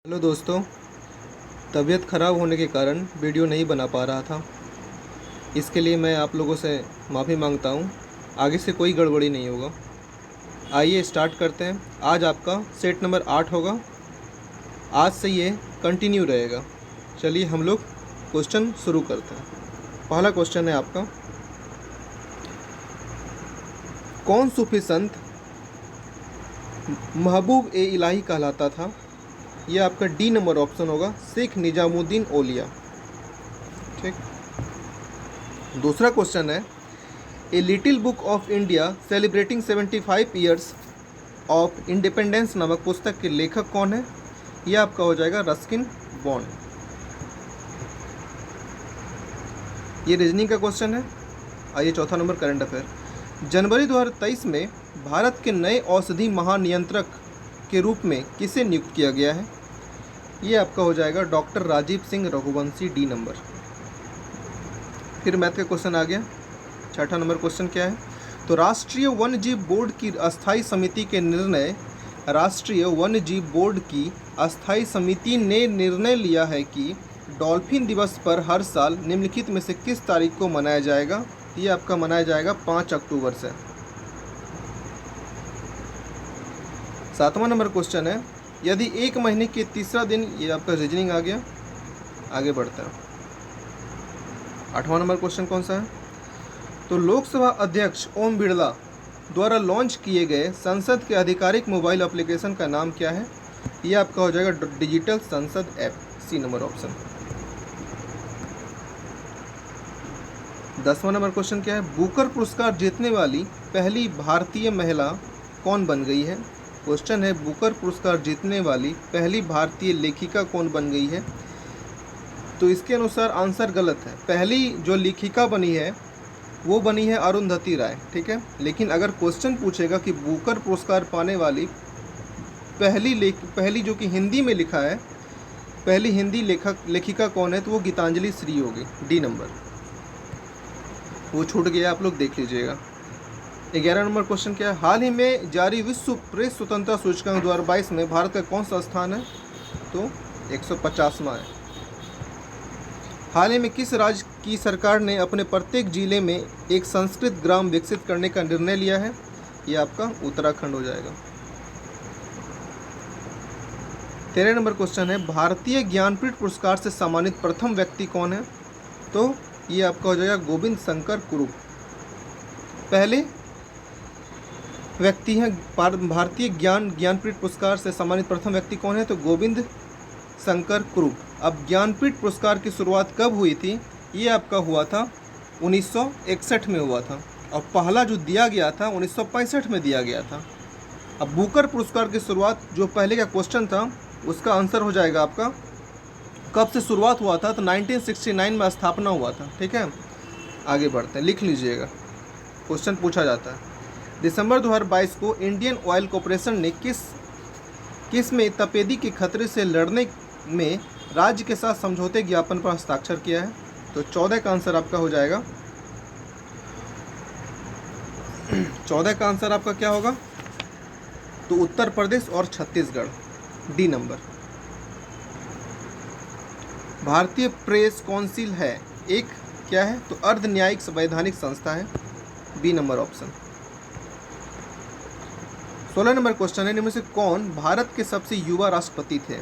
Hello दोस्तों, तबीयत ख़राब होने के कारण वीडियो नहीं बना पा रहा था। इसके लिए मैं आप लोगों से माफ़ी मांगता हूँ। आगे से कोई गड़बड़ी नहीं होगा। आइए स्टार्ट करते हैं। आज आपका सेट नंबर 8 होगा। आज से ये कंटिन्यू रहेगा। चलिए हम लोग क्वेश्चन शुरू करते हैं। पहला क्वेश्चन है आपका, कौन सूफी संत महबूब ए इलाही कहलाता था? ये आपका डी नंबर ऑप्शन होगा, शेख निजामुद्दीन औलिया। ठीक। दूसरा क्वेश्चन है, a little book of India celebrating 75 years of independence नामक पुस्तक के लेखक कौन है? यह आपका हो जाएगा रस्किन बॉन्ड। ये रीजनिंग का क्वेश्चन है। आइए चौथा नंबर, करंट अफेयर। जनवरी 2023 में भारत के नए औषधि महानियंत्रक के रूप में किसे नियुक्त किया गया है? ये आपका हो जाएगा doctor Rajeev Singh Raghuvanshi, D number. फिर मैथ का क्वेश्चन आ गया। छठा नंबर क्वेश्चन क्या है? तो राष्ट्रीय वन्यजीव बोर्ड की अस्थायी समिति के निर्णय राष्ट्रीय वन्यजीव बोर्ड की अस्थायी समिति ने निर्णय लिया है कि डॉल्फिन दिवस पर हर साल निम्नलिखित में से किस तारीख को मनाया जाएगा? ये आपका मनाया जाएगा 5 अक्टूबर से। सातवां नंबर क्वेश्चन है, यदि एक महीने के तीसरा दिन, ये आपका रीजनिंग आ गया। आगे बढ़ता है। आठवां नंबर क्वेश्चन कौन सा है? तो लोकसभा अध्यक्ष ओम बिरला द्वारा लॉन्च किए गए संसद के आधिकारिक मोबाइल एप्लीकेशन का नाम क्या है? यह आपका हो जाएगा digital Sansad app, C number option. 10वां नंबर क्वेश्चन क्या है? बुकर पुरस्कार जीतने वाली पहली भारतीय महिला कौन बन गई है? क्वेश्चन है, बुकर पुरस्कार जीतने वाली पहली भारतीय लेखिका कौन बन गई है? तो इसके अनुसार आंसर गलत है। पहली जो लेखिका बनी है वो बनी है अरुंधति राय। ठीक है, लेकिन अगर क्वेश्चन पूछेगा कि बुकर पुरस्कार पाने वाली पहली जो कि हिंदी में लिखा है, पहली हिंदी लेखिका कौन है, तो वो गीतांजलि श्री होगी, डी नंबर। वो छूट गया, आप लोग देख लीजिएगा। 11 नंबर क्वेश्चन क्या है? हाल ही में जारी विश्व प्रेस स्वतंत्रता सूचकांक 2022 में भारत का कौन सा स्थान है? तो 150वां है। हाल ही में किस राज्य की सरकार ने अपने प्रत्येक जिले में एक संस्कृत ग्राम विकसित करने का निर्णय लिया है? यह आपका उत्तराखंड हो जाएगा। 13 नंबर क्वेश्चन है, भारतीय ज्ञानपीठ पुरस्कार से सम्मानित प्रथम व्यक्ति कौन है? तो ये आपका हो जाएगा गोविंद शंकर कुरूप। पहले व्यक्ति हैं भारतीय ज्ञानपीठ पुरस्कार से सम्मानित प्रथम व्यक्ति कौन है? तो गोविंद शंकर कुरूप। अब ज्ञानपीठ पुरस्कार की शुरुआत कब हुई थी? ये आपका हुआ था 1961 में हुआ था, और पहला जो दिया गया था 1965 में दिया गया था। अब बुकर पुरस्कार की शुरुआत, जो पहले का क्वेश्चन था उसका आंसर हो जाएगा आपका कब से शुरुआत हुआ था, तो 1969 में स्थापना हुआ था। ठीक है, आगे बढ़ते हैं, लिख लीजिएगा, क्वेश्चन पूछा जाता है। दिसंबर 2022 को इंडियन ऑयल कॉरपोरेशन ने किस में तपेदी के खतरे से लड़ने में राज्य के साथ समझौते ज्ञापन पर हस्ताक्षर किया है? तो 14 का आंसर आपका हो जाएगा 14 का आंसर आपका क्या होगा? तो उत्तर प्रदेश और छत्तीसगढ़, डी नंबर। भारतीय प्रेस काउंसिल है एक क्या है? तो अर्ध न्यायिक संवैधानिक संस्था है, B number option. 16 number question है, इनमें में से कौन भारत के सबसे युवा राष्ट्रपति थे?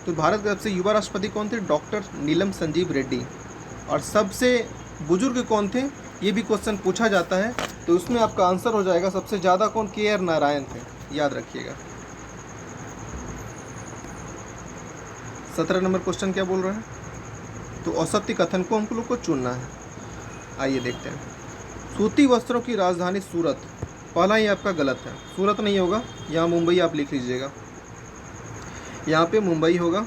तो भारत के सबसे युवा राष्ट्रपति कौन थे? डॉक्टर नीलम संजीव रेड्डी। और सबसे बुजुर्ग कौन थे? ये भी क्वेश्चन पूछा जाता है, तो उसमें आपका आंसर हो जाएगा सबसे ज़्यादा कौन? के.आर. नारायण थे, याद रखिएगा। 17 नंबर क्वेश्चन क्या बोल रहा है? तो असत्य कथन को हम लोग को चुनना है। आइए देखते हैं। सूती वस्त्रों की राजधानी सूरत, पहला ही आपका गलत है, सूरत नहीं होगा, यहाँ मुंबई आप लिख लीजिएगा, यहाँ पे मुंबई होगा।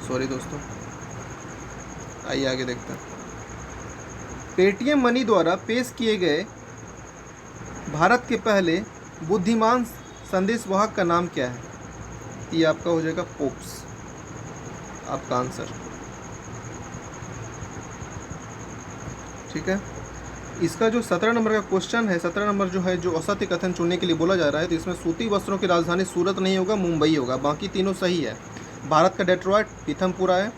सॉरी दोस्तों, आइए आगे देखते हैं। पेटीएम मनी द्वारा पेश किए गए भारत के पहले बुद्धिमान संदेशवाहक का नाम क्या है? ये आपका हो जाएगा पोप्स, आपका आंसर। ठीक है, इसका जो 17 नंबर का क्वेश्चन है, 17 नंबर जो है, जो असत्य कथन चुनने के लिए बोला जा रहा है, तो इसमें सूती वस्त्रों की राजधानी सूरत नहीं होगा, मुंबई होगा। बाकी तीनों सही है। भारत का डेट्रॉयट पीथमपुरा है।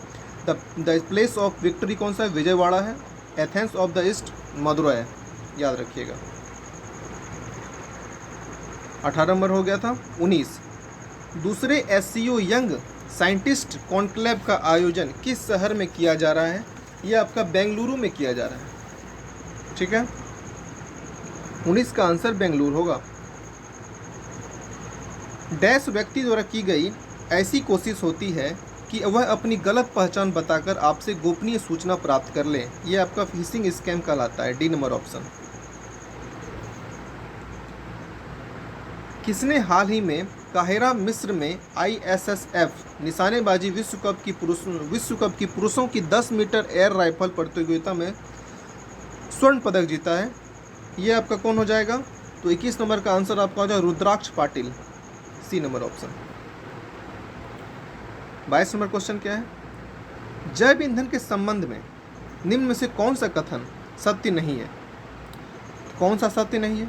द प्लेस ऑफ विक्ट्री कौन सा है? विजयवाड़ा है। Athens of the east Madurai है, याद रखिएगा। 18 नंबर हो गया था। 19, दूसरे SCO यंग साइंटिस्ट कॉन्क्लेव का आयोजन किस शहर में किया जा रहा है? ये आपका बेंगलुरु में किया जा रहा है, ठीक है। 19 का आंसर बेंगलुरु होगा। डैश व्यक्ति द्वारा की गई ऐसी कोशिश होती है कि वह अपनी गलत पहचान बताकर आपसे गोपनीय सूचना प्राप्त कर ले। ये आपका फिशिंग स्कैम कहलाता है। D number option. किसने हाल ही में काहिरा मिस्र में ISSF निशानेबाजी विश्व कप की पुरुषों की 10 मीटर एयर राइफल प्रतियोगिता में स्वर्ण पदक जीता है? ये आपका कौन हो जाएगा? तो 21 नंबर का आंसर आपका हो जाएगा Rudraksh Patil, C number option. 22 number question क्या है? जैव ईंधन के संबंध में निम्न में से कौन सा कथन सत्य नहीं है? कौन सा सत्य नहीं है,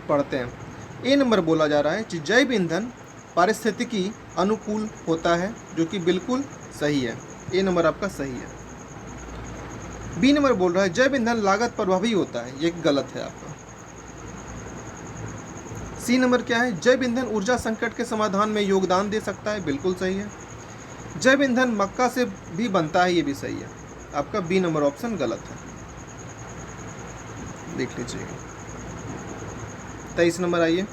पढ़ते हैं। ए नंबर बोला जा रहा है कि जैव ईंधन पारिस्थितिकी अनुकूल होता है, जो कि बिल्कुल सही है। ए नंबर आपका सही है। बी नंबर बोल रहा है जैव ईंधन लागत प्रभावी होता है, ये गलत है आपका। सी नंबर क्या है? जैव ईंधन ऊर्जा संकट के समाधान में योगदान दे सकता है, बिल्कुल सही है। जैव ईंधन मक्का से भी बनता है, ये भी सही है। आपका बी नंबर ऑप्शन गलत है, देख लीजिएगा। 23 नंबर आइए।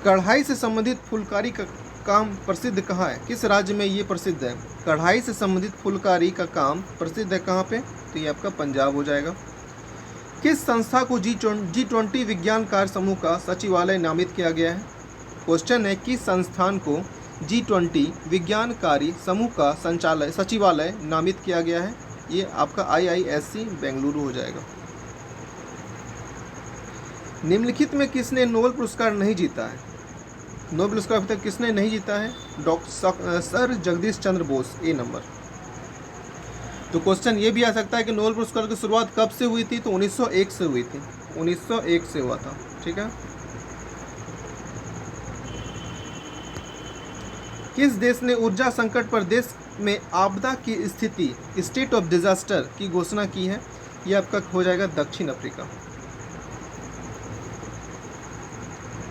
कढ़ाई से संबंधित फुलकारी का काम प्रसिद्ध कहाँ है? किस राज्य में ये प्रसिद्ध है? कढ़ाई से संबंधित फुलकारी का काम प्रसिद्ध है कहाँ पे? तो ये आपका पंजाब हो जाएगा। किस संस्था को G20 विज्ञान कार्य समूह का सचिवालय नामित किया गया है? क्वेश्चन है किस संस्थान को G20 विज्ञान कार्य समूह का सचिवालय नामित किया गया है? ये आपका IISc बेंगलुरु हो जाएगा। निम्नलिखित में किसने नोबेल पुरस्कार नहीं जीता है? नोबेल पुरस्कार अभी तक किसने नहीं जीता है? डॉक्टर सर जगदीश चंद्र बोस, ए नंबर। तो क्वेश्चन ये भी आ सकता है कि नोबेल पुरस्कार की शुरुआत कब से हुई थी? तो 1901 से हुई थी, 1901 से हुआ था, ठीक है। किस देश ने ऊर्जा संकट पर देश में आपदा की स्थिति, स्टेट ऑफ डिजास्टर की घोषणा की है? ये आपका हो जाएगा दक्षिण अफ्रीका।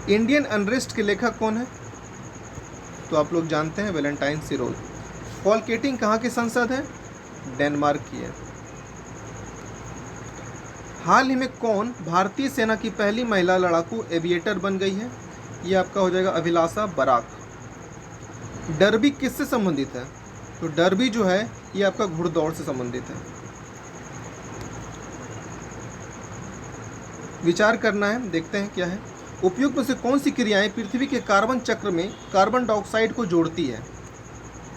इंडियन अनरेस्ट के लेखक कौन है? तो आप लोग जानते हैं वैलेंटाइन सिरोल। पॉल केटिंग कहाँ के सांसद है? डेनमार्क की है। हाल ही में कौन भारतीय सेना की पहली महिला लड़ाकू एविएटर बन गई है? ये आपका हो जाएगा अभिलाषा बराक। डर्बी किससे संबंधित है? तो डर्बी जो है ये आपका घुड़दौड़ से संबंधित है। विचार करना है, देखते हैं क्या है। उपयुक्त में से कौन सी क्रियाएं पृथ्वी के कार्बन चक्र में कार्बन डाइऑक्साइड को जोड़ती है?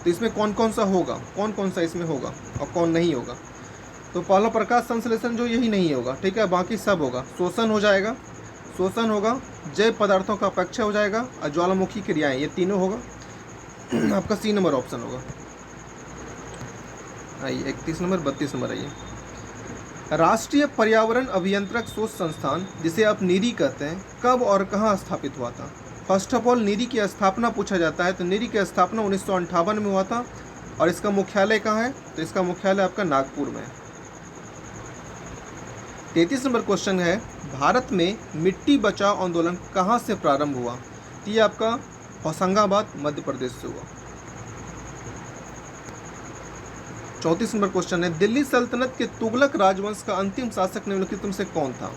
तो इसमें कौन कौन सा होगा, कौन कौन सा इसमें होगा और कौन नहीं होगा? तो पहला प्रकाश संश्लेषण जो यही नहीं होगा, ठीक है, बाकी सब होगा। शोषण हो जाएगा, शोषण होगा, जैव पदार्थों का अपक्षय हो जाएगा और ज्वालामुखी क्रियाएं, ये तीनों होगा। आपका सी नंबर ऑप्शन होगा। आइए 31 नंबर, 32 नंबर आइए। राष्ट्रीय पर्यावरण अभियंत्रक शोध संस्थान, जिसे आप नीरी कहते हैं, कब और कहाँ स्थापित हुआ था? फर्स्ट ऑफ ऑल नीरी की स्थापना पूछा जाता है, तो नीरी की स्थापना 1958 में हुआ था। और इसका मुख्यालय कहाँ है? तो इसका मुख्यालय आपका नागपुर में है। 33 नंबर क्वेश्चन है, भारत में मिट्टी बचाओ आंदोलन कहाँ से प्रारंभ हुआ? तो ये आपका होशंगाबाद मध्य प्रदेश से हुआ। 34 नंबर क्वेश्चन है, दिल्ली सल्तनत के तुगलक राजवंश का अंतिम शासक निम्नलिखित में से कौन था?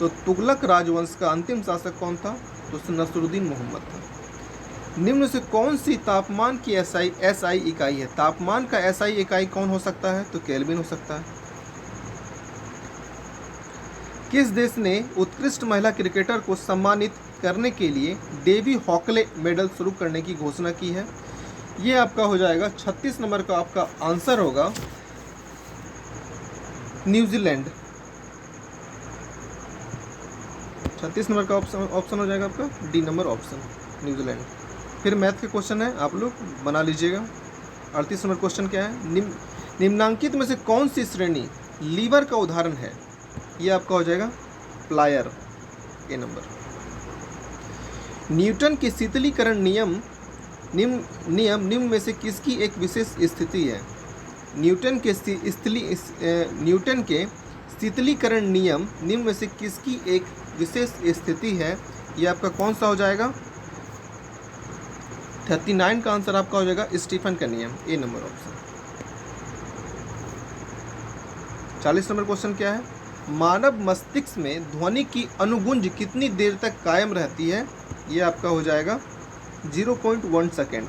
तो तुगलक राजवंश का अंतिम शासक कौन था? तो नसरुद्दीन मोहम्मद था। निम्न से कौन सी तापमान की SI इकाई है? तापमान का SI इकाई कौन हो सकता है? तो केल्विन हो सकता है। किस देश ने उत्कृष्ट महिला क्रिकेटर को सम्मानित करने के लिए डेवी हॉकले मेडल शुरू करने की घोषणा की है? ये आपका हो जाएगा 36 नंबर का आपका आंसर होगा न्यूजीलैंड। 36 नंबर का ऑप्शन हो जाएगा आपका डी नंबर ऑप्शन, न्यूजीलैंड। फिर मैथ के क्वेश्चन है, आप लोग बना लीजिएगा। 38 नंबर क्वेश्चन क्या है, निम्नांकित में से कौन सी श्रेणी लीवर का उदाहरण है? ये आपका हो जाएगा प्लायर, ए नंबर। न्यूटन के शीतलीकरण नियम में से किसकी एक विशेष स्थिति है? न्यूटन के शीतलीकरण नियम निम्न में से किसकी एक विशेष स्थिति है? ये आपका कौन सा हो जाएगा? 39 का आंसर आपका हो जाएगा स्टीफन का नियम, ए नंबर ऑप्शन। 40 नंबर क्वेश्चन क्या है? मानव मस्तिष्क में ध्वनि की अनुगुंज कितनी देर तक कायम रहती है? ये आपका हो जाएगा 0.1 सेकेंड।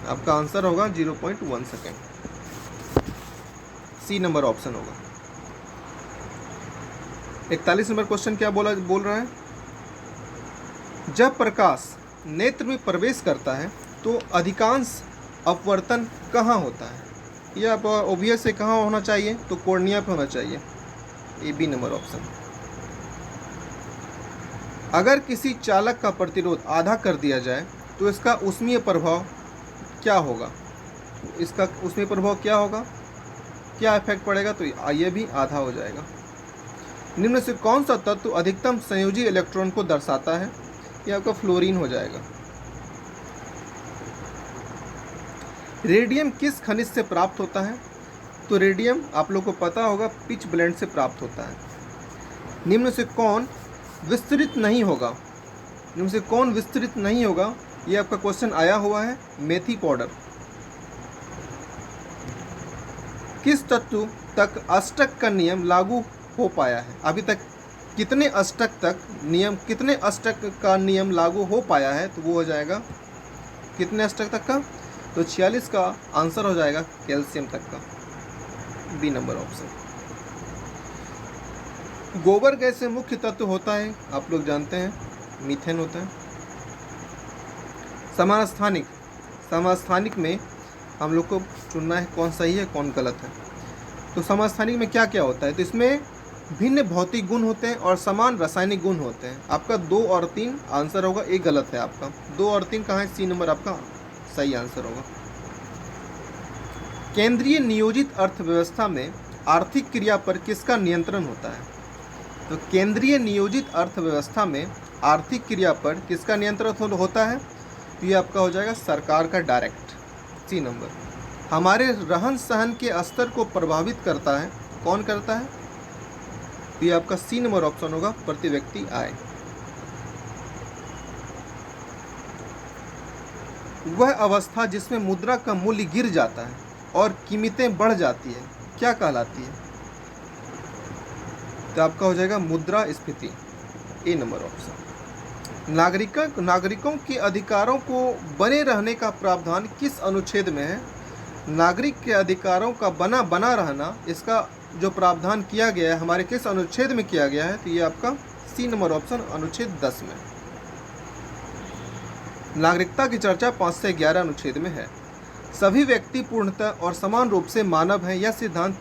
आपका आंसर होगा 0.1 सेकेंड, सी नंबर ऑप्शन होगा। 41 नंबर क्वेश्चन क्या बोल रहा है? जब प्रकाश नेत्र में प्रवेश करता है तो अधिकांश अपवर्तन कहाँ होता है? ये आप ओबियस से कहाँ होना चाहिए? तो कॉर्निया पे होना चाहिए, ए बी नंबर ऑप्शन। अगर किसी चालक का प्रतिरोध आधा कर दिया जाए तो इसका ऊष्मीय प्रभाव क्या होगा? इसका ऊष्मीय प्रभाव क्या होगा, क्या इफेक्ट पड़ेगा? तो ये भी आधा हो जाएगा। निम्न से कौन सा तत्व अधिकतम संयोजी इलेक्ट्रॉन को दर्शाता है? ये आपका फ्लोरीन हो जाएगा। रेडियम किस खनिज से प्राप्त होता है? तो रेडियम आप लोग को पता होगा पिच ब्लेंड से प्राप्त होता है। निम्न से कौन विस्तृत नहीं होगा? निम्न से कौन विस्तृत नहीं होगा? ये आपका क्वेश्चन आया हुआ है, मेथी पाउडर। किस तत्व तक अष्टक का नियम लागू हो पाया है? अभी तक कितने अष्टक का नियम लागू हो पाया है? तो वो हो जाएगा कितने अष्टक तक का? तो 46 का आंसर हो जाएगा कैल्शियम तक का, बी नंबर ऑप्शन। गोबर गैस से मुख्य तत्व होता है, आप लोग जानते हैं, मीथेन होता है। समस्थानिक में हम लोग को चुनना है कौन सही है कौन गलत है। तो समस्थानिक में क्या क्या होता है? तो इसमें भिन्न भौतिक गुण होते हैं और समान रासायनिक गुण होते हैं। आपका 2 और 3 आंसर होगा, एक गलत है आपका। 2 और 3 कहाँ है? सी नंबर आपका सही आंसर होगा। केंद्रीय नियोजित अर्थव्यवस्था में आर्थिक क्रिया पर किसका नियंत्रण होता है? तो केंद्रीय नियोजित अर्थव्यवस्था में आर्थिक क्रिया पर किसका नियंत्रण होता है? तो ये आपका हो जाएगा सरकार का डायरेक्ट, सी नंबर। हमारे रहन सहन के स्तर को प्रभावित करता है, कौन करता है? तो ये आपका सी नंबर ऑप्शन होगा, प्रति व्यक्ति आय। वह अवस्था जिसमें मुद्रा का मूल्य गिर जाता है और कीमतें बढ़ जाती है क्या कहलाती है? तो आपका हो जाएगा मुद्रास्फीति, ए नंबर ऑप्शन। नागरिकों के अधिकारों को बने रहने का प्रावधान किस अनुच्छेद में है? नागरिक के अधिकारों का बना रहना, इसका जो प्रावधान किया गया है हमारे किस अनुच्छेद में किया गया है? तो ये आपका सी नंबर ऑप्शन, अनुच्छेद 10 में। नागरिकता की चर्चा 5 से 11 अनुच्छेद में है। सभी व्यक्ति पूर्णतः और समान रूप से मानव हैं, यह सिद्धांत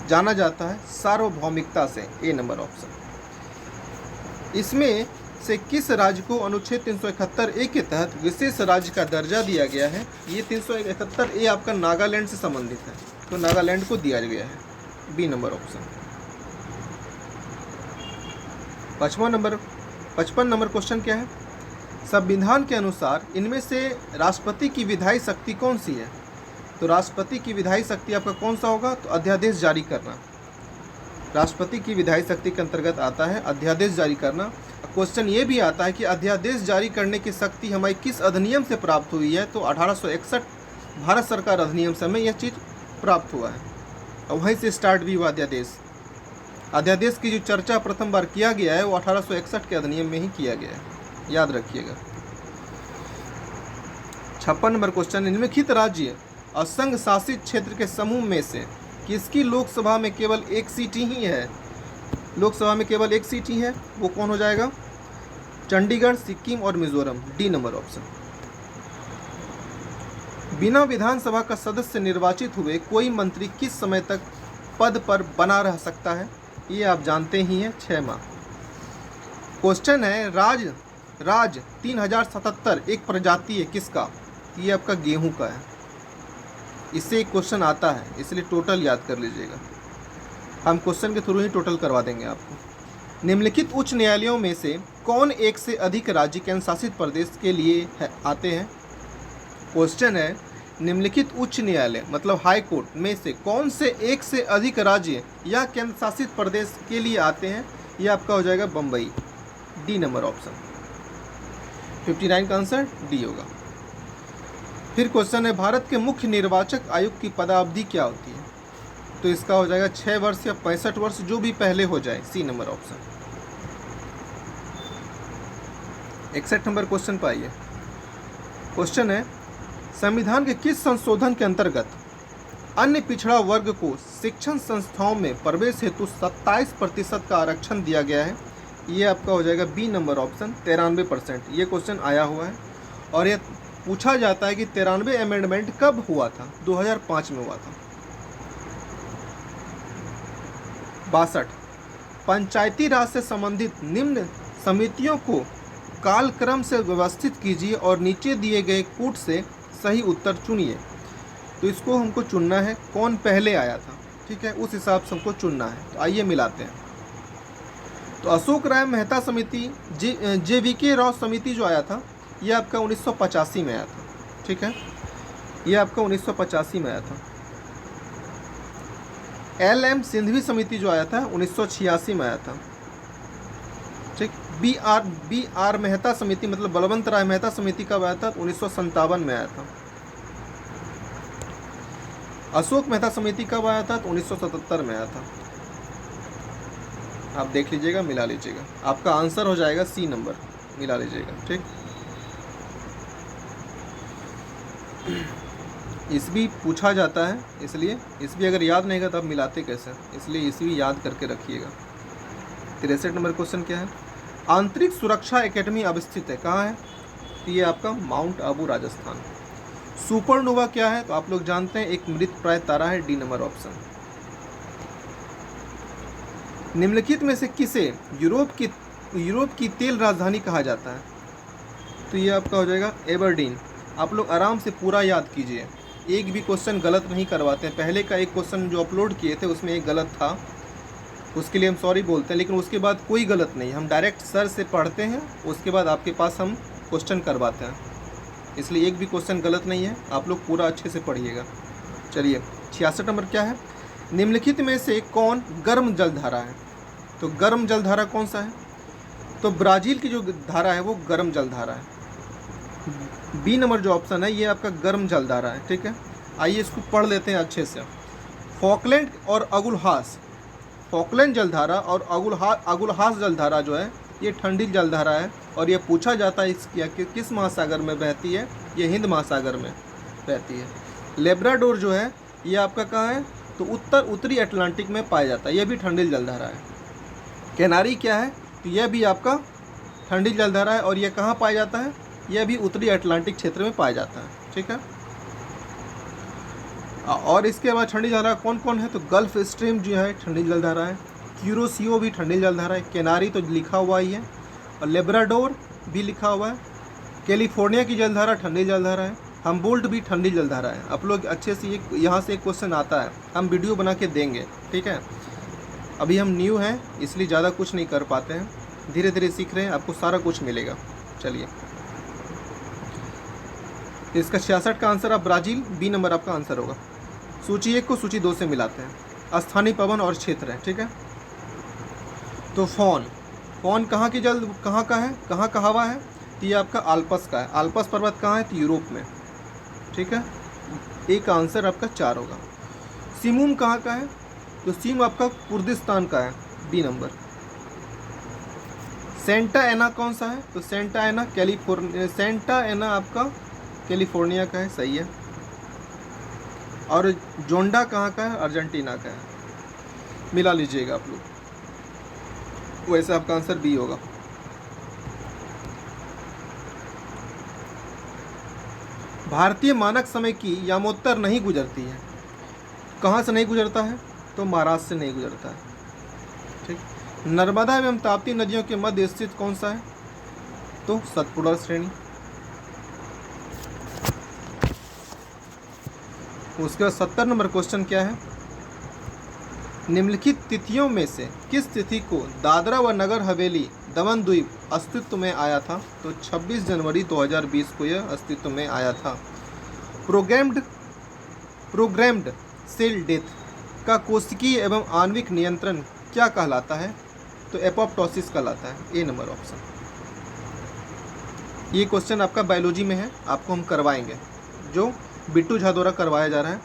जाना जाता है सार्वभौमिकता से, ए नंबर ऑप्शन। इसमें से किस राज्य को अनुच्छेद 371A के तहत विशेष राज्य का दर्जा दिया गया है? ये 371A आपका नागालैंड से संबंधित है, तो नागालैंड को दिया गया है, B number option. 55 number question क्या है? संविधान के अनुसार इनमें से राष्ट्रपति की विधायी शक्ति कौन सी है? तो राष्ट्रपति की विधायी शक्ति आपका कौन सा होगा? तो अध्यादेश जारी करना। राष्ट्रपति की विधायी शक्ति के अंतर्गत आता है अध्यादेश जारी करना। क्वेश्चन ये भी आता है कि अध्यादेश जारी करने की शक्ति हमारी किस अधिनियम से प्राप्त हुई है? तो 1861 भारत सरकार अधिनियम से हमें यह चीज़ प्राप्त हुआ है और वहीं से स्टार्ट भी हुआ अध्यादेश। अध्यादेश की जो चर्चा प्रथम बार किया गया है वो 1861 के अधिनियम में ही किया गया है, याद रखिएगा। 56 नंबर क्वेश्चन, निम्नलिखित राज्य और संघ शासित क्षेत्र के समूह में से किसकी लोकसभा में केवल एक सीट ही है? लोकसभा में केवल एक सीट ही है, वो कौन हो जाएगा? चंडीगढ़, सिक्किम और मिजोरम, डी नंबर ऑप्शन। बिना विधानसभा का सदस्य निर्वाचित हुए कोई मंत्री किस समय तक पद पर बना रह सकता है? ये आप जानते ही हैं, 6 माह। क्वेश्चन है राज 3077 एक प्रजाति है किसका? ये आपका गेहूं का है। इससे एक क्वेश्चन आता है, इसलिए टोटल याद कर लीजिएगा। हम क्वेश्चन के थ्रू ही टोटल करवा देंगे आपको। निम्नलिखित उच्च न्यायालयों में से कौन एक से अधिक राज्य केंद्र शासित प्रदेश के लिए आते हैं? क्वेश्चन है, निम्नलिखित उच्च न्यायालय मतलब हाई कोर्ट में से कौन से एक से अधिक राज्य या केंद्र शासित प्रदेश के लिए आते हैं? ये आपका हो जाएगा बम्बई, डी नंबर ऑप्शन। 59 का आंसर डी होगा। फिर क्वेश्चन है, भारत के मुख्य निर्वाचक आयुक्त की पदावधि क्या होती है? तो इसका हो जाएगा 6 वर्ष या 65 वर्ष, जो भी पहले हो जाए, C number option. 61 number question पर आइए। क्वेश्चन है, संविधान के किस संशोधन के अंतर्गत अन्य पिछड़ा वर्ग को शिक्षण संस्थाओं में प्रवेश हेतु 27% का आरक्षण दिया गया है? ये आपका हो जाएगा बी नंबर ऑप्शन, 93%। ये क्वेश्चन आया हुआ है और यह पूछा जाता है कि 93 अमेंडमेंट कब हुआ था? 2005 में हुआ था। 62, पंचायती राज से संबंधित निम्न समितियों को कालक्रम से व्यवस्थित कीजिए और नीचे दिए गए कूट से सही उत्तर चुनिए। तो इसको हमको चुनना है, कौन पहले आया था, ठीक है, उस हिसाब से हमको चुनना है। तो आइए मिलाते हैं। तो अशोक राय मेहता समिति, JVK राव समिति जो आया था, ये आपका 1985 में आया था, ठीक है, ये आपका 1985 में आया था। LM सिंधवी समिति जो आया था 1986 में आया था, ठीक। BR मेहता समिति मतलब बलवंत राय मेहता समिति कब आया था? 1957 में आया था। अशोक मेहता समिति कब आया था? तो 1977 में आया था। आप देख लीजिएगा, मिला लीजिएगा, आपका आंसर हो जाएगा सी नंबर, मिला लीजिएगा, ठीक। ईस्वी पूछा जाता है, इसलिए ईस्वी अगर याद नहीं होगा तब मिलाते कैसे, इसलिए ईस्वी याद करके रखिएगा। 63 नंबर क्वेश्चन क्या है? आंतरिक सुरक्षा एकेडमी अवस्थित है कहाँ है? तो ये आपका माउंट आबू राजस्थान। सुपरनोवा क्या है? तो आप लोग जानते हैं, एक मृतप्राय तारा है, डी नंबर ऑप्शन। निम्नलिखित में से किसे यूरोप की तेल राजधानी कहा जाता है? तो ये आपका हो जाएगा एबरडीन। आप लोग आराम से पूरा याद कीजिए, एक भी क्वेश्चन गलत नहीं करवाते हैं। पहले का एक क्वेश्चन जो अपलोड किए थे उसमें एक गलत था, उसके लिए हम सॉरी बोलते हैं, लेकिन उसके बाद कोई गलत नहीं, हम डायरेक्ट सर से पढ़ते हैं, उसके बाद आपके पास हम क्वेश्चन करवाते हैं, इसलिए एक भी क्वेश्चन गलत नहीं है। आप लोग पूरा अच्छे से पढ़िएगा। चलिए 66 नंबर क्या है? निम्नलिखित में से कौन गर्म जलधारा है? तो गर्म जलधारा कौन सा है? तो ब्राज़ील की जो धारा है वो गर्म जलधारा है, बी नंबर जो ऑप्शन है ये आपका गर्म जलधारा है, ठीक है। आइए इसको पढ़ लेते हैं अच्छे से। फॉकलैंड और अगुलहास, फॉकलैंड जलधारा और अगुलहास जलधारा जो है ये ठंडी जलधारा है और ये पूछा जाता है कि किस महासागर में बहती है? ये हिंद महासागर में बहती है। लेब्राडोर जो है ये आपका कहाँ है? तो उत्तरी अटलांटिक में पाया जाता है, यह भी ठंडी जलधारा है। कैनारी क्या है? तो यह भी आपका ठंडी जलधारा है और यह कहाँ पाया जाता है? यह भी उत्तरी अटलांटिक क्षेत्र में पाया जाता है, ठीक है। और इसके बाद ठंडी जलधारा कौन कौन है? तो गल्फ स्ट्रीम जो है ठंडी जलधारा है, क्यूरोसियो भी ठंडी जलधारा है, कैनारी तो लिखा हुआ ही है, और लेब्राडोर भी लिखा हुआ है, कैलिफोर्निया की जलधारा ठंडी जलधारा है, हम्बोल्ट भी ठंडी जलधारा है। आप लोग अच्छे से ये यहाँ से एक क्वेश्चन आता है, हम वीडियो बना के देंगे, ठीक है। अभी हम न्यू हैं इसलिए ज़्यादा कुछ नहीं कर पाते हैं, धीरे धीरे सीख रहे हैं, आपको सारा कुछ मिलेगा। चलिए इसका 66 का आंसर आप ब्राज़ील, बी नंबर आपका आंसर होगा। सूची 1 को सूची 2 से मिलाते हैं। स्थानीय पवन और क्षेत्र है, ठीक है। तो फॉन कहाँ की कहाँ का है, कहाँ का हवा है? तो ये आपका आल्पस का है। आल्पस पर्वत कहाँ है? तो यूरोप में, ठीक है। एक आंसर आपका 4 होगा। सिमुम कहाँ का है? तो सिम आपका कुर्दिस्तान का है, बी नंबर। सेंटा एना कौन सा है? तो सेंटा एना आपका कैलिफोर्निया का है, सही है। और जोंडा कहाँ का है? अर्जेंटीना का है, मिला लीजिएगा आप लोग। वैसे आपका आंसर बी होगा। भारतीय मानक समय की यामोत्तर नहीं गुजरती है, कहाँ से नहीं गुजरता है? तो महाराष्ट्र से नहीं गुजरता है, ठीक। नर्मदा एवं ताप्ती नदियों के मध्य स्थित कौन सा है? तो सतपुड़ा श्रेणी। उसके बाद 70 नंबर क्वेश्चन क्या है, निम्नलिखित तिथियों में से किस तिथि को दादरा व नगर हवेली दमन द्वीप अस्तित्व में आया था? तो 26 जनवरी 2020 को यह अस्तित्व में आया था। प्रोग्राम्ड सेल डेथ का कोशिकीय एवं आणविक नियंत्रण क्या कहलाता है? तो एपोप्टोसिस कहलाता है। ए नंबर ऑप्शन। ये क्वेश्चन आपका बायोलॉजी में है, आपको हम करवाएंगे, जो बिट्टू झा द्वारा करवाया जा रहा है।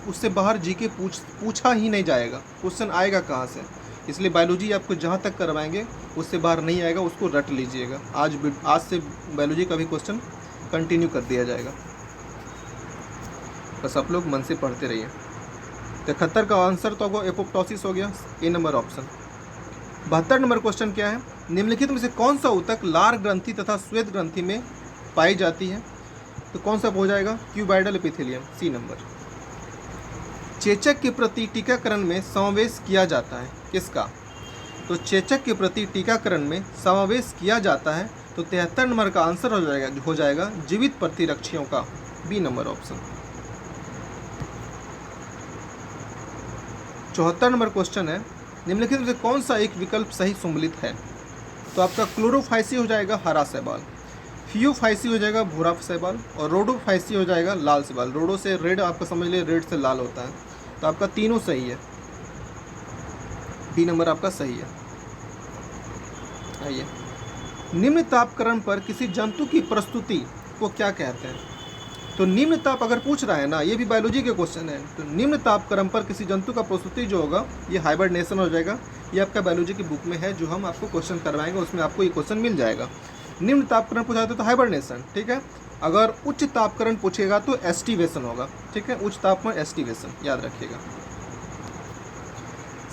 उससे बाहर जीके पूछा ही नहीं जाएगा, क्वेश्चन आएगा कहाँ से? इसलिए बायोलॉजी आपको जहाँ तक करवाएंगे उससे बाहर नहीं आएगा, उसको रट लीजिएगा। आज से बायोलॉजी का भी क्वेश्चन कंटिन्यू कर दिया जाएगा, बस आप लोग मन से पढ़ते रहिए। 73 का आंसर तो आपको एपोप्टोसिस हो गया, ए नंबर ऑप्शन। 72 नंबर क्वेश्चन क्या है, निम्नलिखित में से कौन सा ऊतक लार ग्रंथि तथा श्वेत ग्रंथि में पाई जाती है? तो कौन सा हो जाएगा? Cuboidal epithelium, C number. चेचक के प्रति टीकाकरण में समावेश किया जाता है किसका? तो चेचक के प्रति टीकाकरण में समावेश किया जाता है, तो 73 नंबर का आंसर हो जाएगा जीवित प्रतिरक्षियों का, B number option. 74 number question है, निम्नलिखित में से कौन सा एक विकल्प सही सम्मिलित है? तो आपका क्लोरोफाइसी हो जाएगा हरा शैवाल, फियोफाइसी हो जाएगा भूरा शैवाल, और रोडोफाइसी हो जाएगा लाल शैवाल। रोडो से रेड, आपका समझ लिए रेड से लाल होता है, तो आपका तीनों सही है, बी नंबर आपका सही है। आइए, निम्न तापकरण पर किसी जंतु की प्रस्तुति को क्या कहते हैं? तो निम्न ताप अगर पूछ रहा है ना, ये भी बायोलॉजी के क्वेश्चन है, तो निम्न तापक्रम पर किसी जंतु का प्रस्तुति जो होगा ये हाइबरनेशन हो जाएगा। ये आपका बायोलॉजी की बुक में है, जो हम आपको क्वेश्चन करवाएंगे, उसमें आपको ये क्वेश्चन मिल जाएगा। निम्न तापकरण पूछा जाता है तो हाइबरनेशन, ठीक है। अगर उच्च तापकरण पूछेगा तो एस्टिवेशन होगा, ठीक है, उच्च तापमान एस्टिवेशन, याद रखिएगा।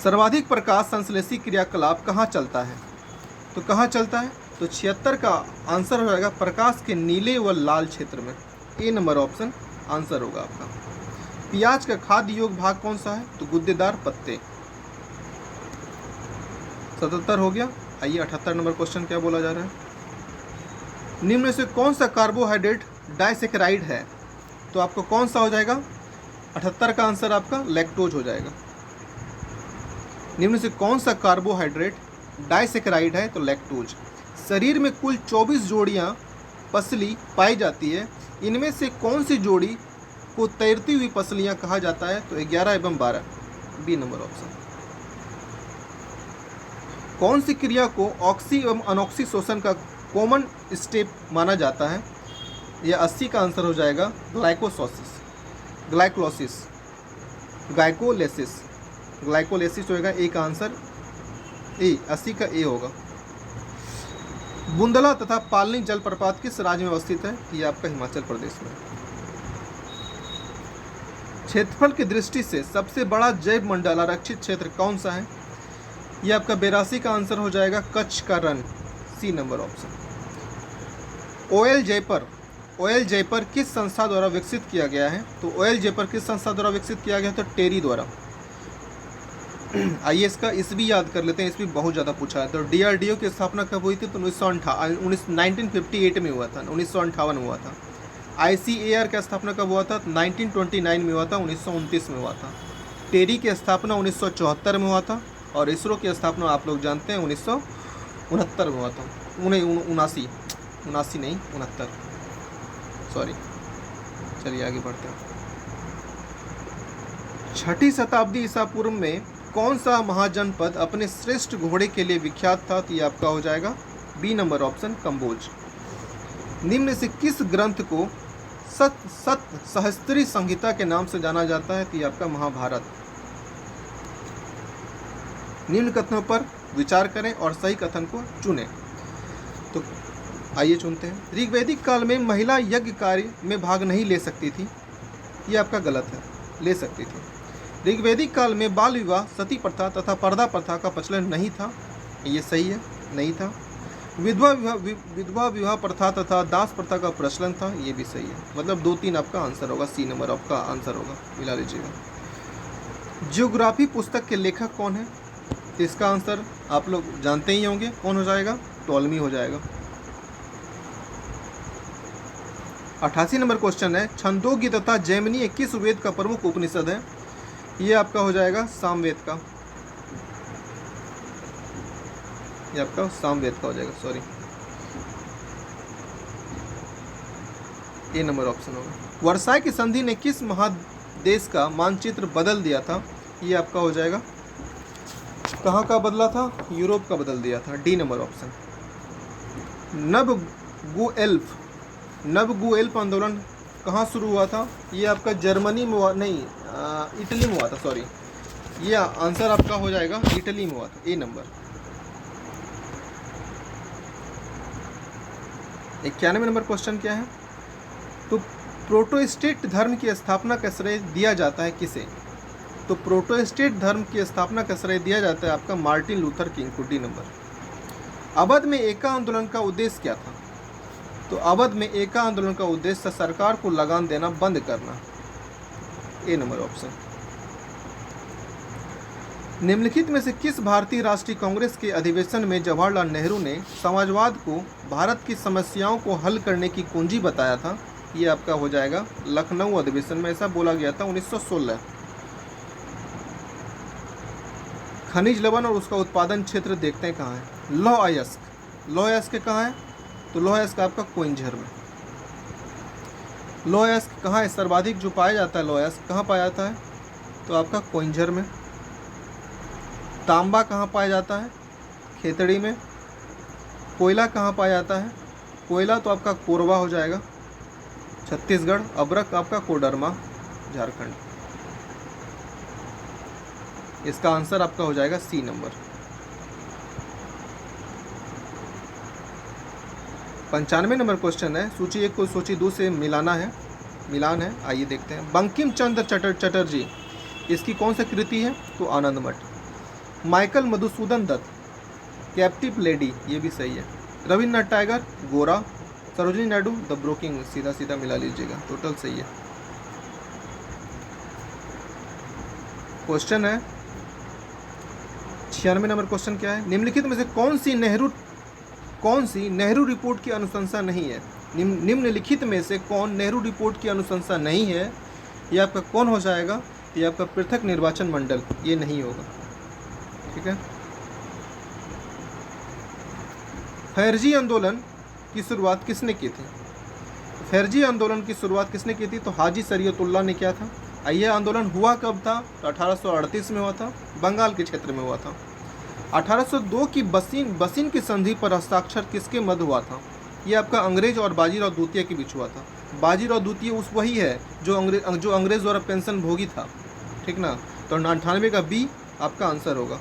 सर्वाधिक प्रकाश संश्लेषी क्रियाकलाप कहाँ चलता है? तो कहाँ चलता है? तो 76 का आंसर हो जाएगा प्रकाश के नीले व लाल क्षेत्र में, ए नंबर ऑप्शन आंसर होगा आपका। प्याज का खाद्य योग्य भाग कौन सा है? तो गुद्देदार पत्ते। 77 हो गया। आइए 78 नंबर क्वेश्चन क्या बोला जा रहा है, निम्न में से कौन सा कार्बोहाइड्रेट डाइसेकेराइड है? तो आपको कौन सा हो जाएगा? 78 का आंसर आपका लैक्टोज हो जाएगा। निम्न में से कौन सा कार्बोहाइड्रेट डाइसेकेराइड है? तो लैक्टोज। शरीर में कुल 24 जोड़ियां पसली पाई जाती है, इनमें से कौन सी जोड़ी को तैरती हुई पसलियां कहा जाता है? तो 11 एवं 12, बी नंबर ऑप्शन। कौन सी क्रिया को ऑक्सी एवं अनॉक्सी शोषण का कॉमन स्टेप माना जाता है? यह 80 का आंसर हो जाएगा ग्लाइकोलेसिस होगा, ए का आंसर, ए 80 का ए होगा। बुंदला तथा पालनी जलप्रपात किस राज्य में अवस्थित है? ये आपका हिमाचल प्रदेश में। क्षेत्रफल की दृष्टि से सबसे बड़ा जैव मंडल आरक्षित क्षेत्र कौन सा है? ये आपका 82 का आंसर हो जाएगा कच्छ का रण, सी नंबर ऑप्शन। ओएल जयपर किस संस्था द्वारा विकसित किया गया है? तो ओएल जयपर किस संस्था द्वारा विकसित किया गया है? तो टेरी द्वारा। आइए इसका ईस्वी याद कर लेते हैं, ईस्वी बहुत ज़्यादा पूछा है। तो डीआरडीओ की स्थापना कब हुई थी? तो 1958 में हुआ था, 1958 में हुआ था। आईसीएआर की स्थापना कब हुआ था? 1929 में हुआ था, 1929 में हुआ था। टेरी की स्थापना 1974 में हुआ था, और इसरो की स्थापना आप लोग जानते हैं 1969 में हुआ था। 69 सॉरी, चलिए आगे बढ़ते हैं। 6ठी शताब्दी ईसा पूर्व में कौन सा महाजनपद अपने श्रेष्ठ घोड़े के लिए विख्यात था? तो ये आपका हो जाएगा बी नंबर ऑप्शन कंबोज। निम्न से किस ग्रंथ को सहस्त्री संहिता के नाम से जाना जाता है? तो ये आपका महाभारत। निम्न कथनों पर विचार करें और सही कथन को चुनें। तो आइए चुनते हैं। ऋग्वैदिक काल में महिला यज्ञ कार्य में भाग नहीं ले सकती थी, ये आपका गलत है, ले सकती थी। ऋग्वैदिक काल में बाल विवाह, सती प्रथा तथा पर्दा प्रथा का प्रचलन नहीं था, ये सही है, नहीं था। विधवा विवाह प्रथा तथा दास प्रथा का प्रचलन था, ये भी सही है। मतलब 2-3 आपका आंसर होगा, सी नंबर आपका आंसर होगा, मिला लीजिएगा। ज्योग्राफी पुस्तक के लेखक कौन है? तो इसका आंसर आप लोग जानते ही होंगे, कौन हो जाएगा? टॉलमी हो जाएगा। 88 नंबर क्वेश्चन है, छंदोग्य तथा जैमिनीय किस वेद का प्रमुख उपनिषद है? ये आपका हो जाएगा सामवेद का, ये आपका सामवेद का हो जाएगा, सॉरी, ए नंबर ऑप्शन होगा। वर्साई की संधि ने किस महादेश का मानचित्र बदल दिया था? ये आपका हो जाएगा, कहाँ का बदला था? यूरोप का बदल दिया था, डी नंबर ऑप्शन। नवगुएल्फ आंदोलन कहाँ शुरू हुआ था? ये आपका जर्मनी में हुआ, नहीं इटली में हुआ था, सॉरी, ये आंसर आपका हो जाएगा इटली में हुआ था, ए नंबर। 91 नंबर क्वेश्चन क्या है? तो प्रोटेस्टेंट धर्म की स्थापना का श्रेय दिया जाता है किसे? तो प्रोटेस्टेंट धर्म की स्थापना का श्रेय दिया जाता है आपका मार्टिन लूथर किंग को, डी नंबर। अवध में एका आंदोलन का उद्देश्य क्या था? तो अवध में एका आंदोलन का उद्देश्य सरकार को लगान देना बंद करना, ए नंबर ऑप्शन। निम्नलिखित में से किस भारतीय राष्ट्रीय कांग्रेस के अधिवेशन में जवाहरलाल नेहरू ने समाजवाद को भारत की समस्याओं को हल करने की कुंजी बताया था? ये आपका हो जाएगा लखनऊ अधिवेशन में ऐसा बोला गया था 1916। खनिज लवण और उसका उत्पादन क्षेत्र देखते हैं कहाँ है? लौह अयस्क, लौह अयस्क कहाँ है? तो लौह अयस्क आपका कोइंझर में। लौह अयस्क कहाँ है? सर्वाधिक जो पाया जाता है लौह अयस्क कहाँ पाया जाता है? तो आपका कोइंझर में। तांबा कहाँ पाया जाता है? खेतड़ी में। कोयला कहाँ पाया जाता है? कोयला तो आपका कोरबा हो जाएगा, छत्तीसगढ़। अबरक आपका कोडरमा, झारखंड। इसका आंसर आपका हो जाएगा सी नंबर। 95 नंबर क्वेश्चन है, सूची 1 को सूची 2 से मिलाना है, मिलान है, आइए देखते हैं। बंकिम चंद्र चटर्जी, इसकी कौन सी कृति है? तो Anand Math. Michael Madhusudan Dutt, Captive Lady, ये भी सही है। रविन्द्रनाथ टैगोर, गोरा। सरोजिनी नायडू, द ब्रोकिंग, सीधा सीधा मिला लीजिएगा, टोटल सही है। क्वेश्चन है 96 नंबर क्वेश्चन क्या है? निम्नलिखित में से कौन सी नेहरू रिपोर्ट की अनुशंसा नहीं है? निम्नलिखित में से कौन नेहरू रिपोर्ट की अनुशंसा नहीं है? ये आपका कौन हो जाएगा? ये आपका पृथक निर्वाचन मंडल, ये नहीं होगा, ठीक है। फैरजी आंदोलन की शुरुआत किसने की थी? फैरजी आंदोलन की शुरुआत किसने की थी? तो हाजी शरीयतुल्लाह ने किया था। यह आंदोलन हुआ कब था? तो 1838 में हुआ था, बंगाल के क्षेत्र में हुआ था। 1802 की बसीन की संधि पर हस्ताक्षर किसके मध्य हुआ था? ये आपका अंग्रेज और बाजीराव द्वितीय के बीच हुआ था। बाजीराव द्वितीय उस वही है जो अंग्रेज द्वारा पेंशन भोगी था, ठीक ना। तो 98 का बी आपका आंसर होगा।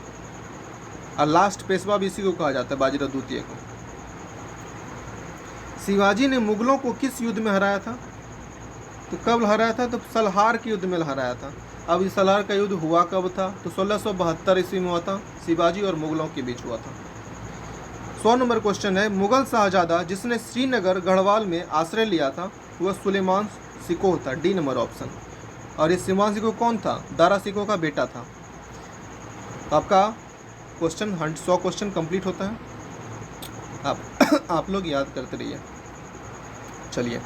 और लास्ट पेशवा भी इसी को कहा जाता है, बाजीराव द्वितीय को। शिवाजी ने मुगलों को किस युद्ध में हराया था? तो कब हराया था? तो सलहार के युद्ध में हराया था। अब इस सलहार का युद्ध हुआ कब था? तो 1672 ईस्वी में हुआ था, शिवाजी और मुगलों के बीच हुआ था। 100 नंबर क्वेश्चन है, मुगल शाहजादा जिसने श्रीनगर गढ़वाल में आश्रय लिया था वह सुलेमान शिकोह था, डी नंबर ऑप्शन। और ये सुलेमान शिकोह कौन था? दारा शिकोह का बेटा था। आपका क्वेश्चन 100 क्वेश्चन कंप्लीट होता है, आप लोग याद करते रहिए। चलिए।